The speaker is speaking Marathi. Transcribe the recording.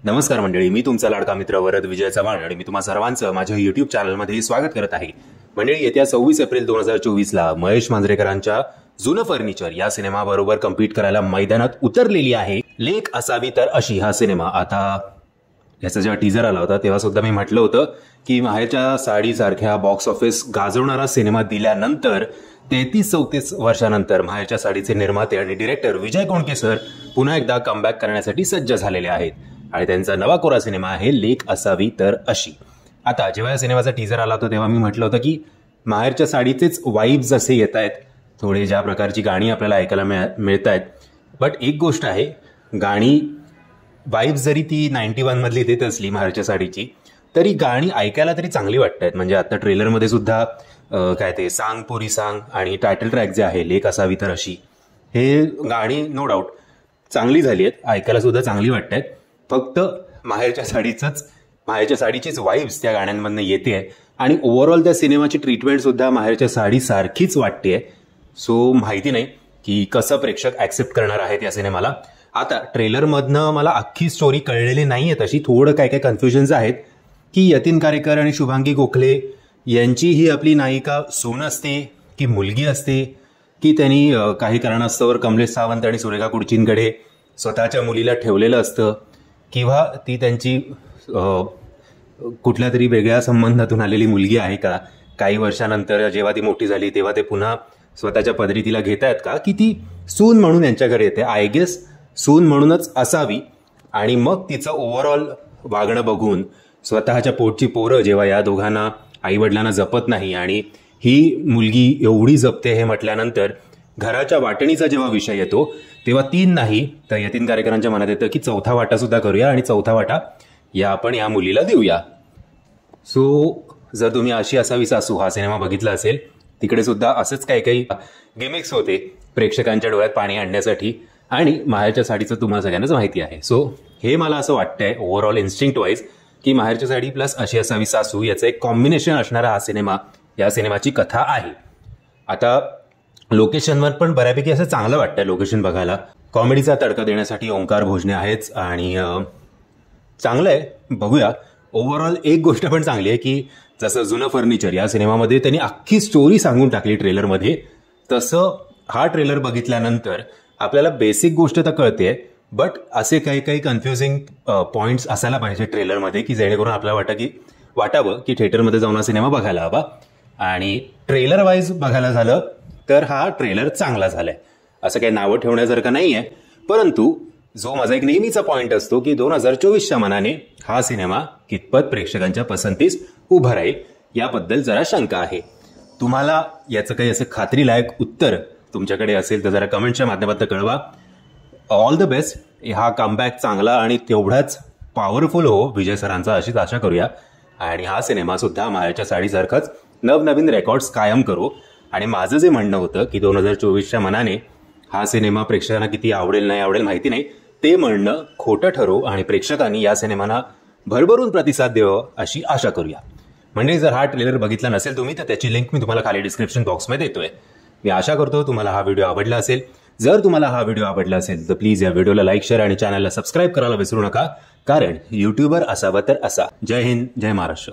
नमस्कार मंडळी, मी तुमचा लाडका मित्र वरद विजय चव्हाण आणि मी तुम्हा सर्वांचं माझ्या युट्यूब चॅनलमध्ये स्वागत करत आहे. मंडळी, येत्या 26 एप्रिल 2024ला महेश मांजरेकरांच्या जुनं फर्निचर या सिनेमाबरोबर कम्पीट करायला मैदानात उतरलेली आहे लेक असावी तर अशी हा सिनेमा. आता याचा जेव्हा टीजर आला होता तेव्हा सुद्धा मी म्हटलं होतं की माहेरच्या साडीसारख्या बॉक्स ऑफिस गाजवणारा सिनेमा दिल्यानंतर 33-34 वर्षानंतर माहेरच्या साडीचे निर्माते आणि डिरेक्टर विजय कोणके सर पुन्हा एकदा कमबॅक करण्यासाठी सज्ज झालेले आहेत आणि त्यांचा नवा कोरा सिनेमा आहे लेक असावी तर अशी. आता जेव्हा या सिनेमाचा टीजर आला होता तेव्हा मी म्हटलं होतं की माहेरच्या साडीचेच वाईब्स असे येत आहेत, थोडे ज्या प्रकारची गाणी आपल्याला ऐकायला मिळत आहेत. बट एक गोष्ट आहे, गाणी वाईब्स जरी ती 91 मधली देत असली माहेरच्या साडीची, तरी गाणी ऐकायला तरी चांगली वाटत आहेत. म्हणजे आता ट्रेलरमध्ये सुद्धा काय ते सांग पोरी सांग आणि टायटल ट्रॅक जे आहे लेक असावी तर अशी, हे गाणी नो डाऊट चांगली झाली आहेत, ऐकायला सुद्धा चांगली वाटत आहेत. फक्त माहेरच्या साडीचीच वाईब्स त्या गाण्यांमधनं येते आणि ओव्हरऑल त्या सिनेमाची ट्रीटमेंट सुद्धा माहेरच्या साडीसारखीच वाटते. सो माहिती नाही की कसं प्रेक्षक ऍक्सेप्ट करणार आहेत या सिनेमाला. आता ट्रेलरमधनं मला अख्खी स्टोरी कळलेली नाहीये, तशी थोडं काय काय कन्फ्युजन्स आहेत की यतीन कारेकर आणि शुभांगी गोखले यांची ही आपली नायिका सून असते की मुलगी असते, की त्यांनी काही कारणास्तव कमलेश सावंत आणि सुरेखा कुडचींकडे स्वतःच्या मुलीला ठेवलेलं असतं, किंवा ती त्यांची कुठल्या तरी वेगळ्या संबंधातून आलेली मुलगी आहे का, काही वर्षानंतर जेव्हा ती मोठी झाली तेव्हा ते पुन्हा स्वतःच्या पदरी तिला घेतायत का, की ती सून म्हणून यांच्याकडे येते. आय गेस सून म्हणूनच असावी. आणि मग तिचं ओव्हरऑल वागणं बघून स्वतःच्या पोटची पोरं जेव्हा या दोघांना आईवडिलांना जपत नाही आणि ही मुलगी एवढी जपते हे म्हटल्यानंतर घराच्या वाटणीचा जेव्हा विषय येतो तेव्हा 3 नाही तर यतीन कारेकरांच्या मनात येतं की 4था वाटा सुद्धा करूया आणि 4था वाटा आपण या मुलीला देऊया. सो जर तुम्ही अशी असावी सासू हा सिनेमा बघितला असेल, तिकडे सुद्धा असंच काही काही गिमिक्स होते प्रेक्षकांच्या डोळ्यात पाणी आणण्यासाठी, आणि माहेरच्या साडीचं तुम्हाला सगळ्यांनाच माहिती आहे. सो हे मला असं वाटतंय ओव्हरऑल इन्स्टिंक्ट वाईज की माहेरच्या साडी प्लस अशी असावी सासू याचं एक कॉम्बिनेशन असणारा हा सिनेमा, या सिनेमाची कथा आहे. आता लोकेशनवर पण बऱ्यापैकी असं चांगलं वाटतंय लोकेशन बघायला. कॉमेडीचा तडका देण्यासाठी ओंकार भोजने आहेच आणि चांगलं आहे, बघूया. ओव्हरऑल एक गोष्ट पण चांगली आहे की जसं जुनं फर्निचर या सिनेमामध्ये त्यांनी अख्खी स्टोरी सांगून टाकली ट्रेलरमध्ये, तसं हा ट्रेलर बघितल्यानंतर आपल्याला बेसिक गोष्ट तर कळते, बट असे काही काही कन्फ्युजिंग पॉइंट्स असायला पाहिजे ट्रेलरमध्ये की जेणेकरून आपल्याला वाटावं की थिएटरमध्ये जाऊन हा सिनेमा बघायला हवा. आणि ट्रेलर वाईज बघायला झालं तर हा ट्रेलर चांगला झालाय, असं काही नावं ठेवण्यासारखं नाहीये. परंतु जो माझा एक नेहमीचा पॉइंट असतो की 2024च्या मनाने हा सिनेमा कितपत प्रेक्षकांच्या पसंतीस उभा राहील याबद्दल जरा शंका आहे. तुम्हाला याचं काही असं खात्रीलायक उत्तर तुमच्याकडे असेल तर जरा कमेंटच्या माध्यमातून कळवा. All the best. हा कमबॅक चांगला आणि तेवढाच पॉवरफुल हो विजय सरांचा, अशीच आशा करूया. आणि हा सिनेमा सुद्धा माहेरच्या साडीसारखंच नवनवीन रेकॉर्ड्स कायम करू. आणि माझं जे म्हणणं होतं की 2024च्या मनाने हा सिनेमा प्रेक्षकांना किती आवडेल नाही आवडेल माहिती नाही, ते म्हणणं खोटं ठरो आणि प्रेक्षकांनी या सिनेमाला भरभरून प्रतिसाद द्यावं अशी आशा करूया. म्हणजे जर हा ट्रेलर बघितला नसेल तुम्ही तर त्याची लिंक मी तुम्हाला खाली डिस्क्रिप्शन बॉक्समध्ये देतोय. मी आशा करतो तुम्हाला हा व्हिडिओ आवडला असेल. जर तुम्हाला हा व्हिडिओ आवडला असेल तर प्लीज या व्हिडिओला लाईक, शेअर आणि चॅनलला सबस्क्राईब करायला विसरू नका, कारण युट्यूबर असावं तर असा. जय हिंद, जय महाराष्ट्र.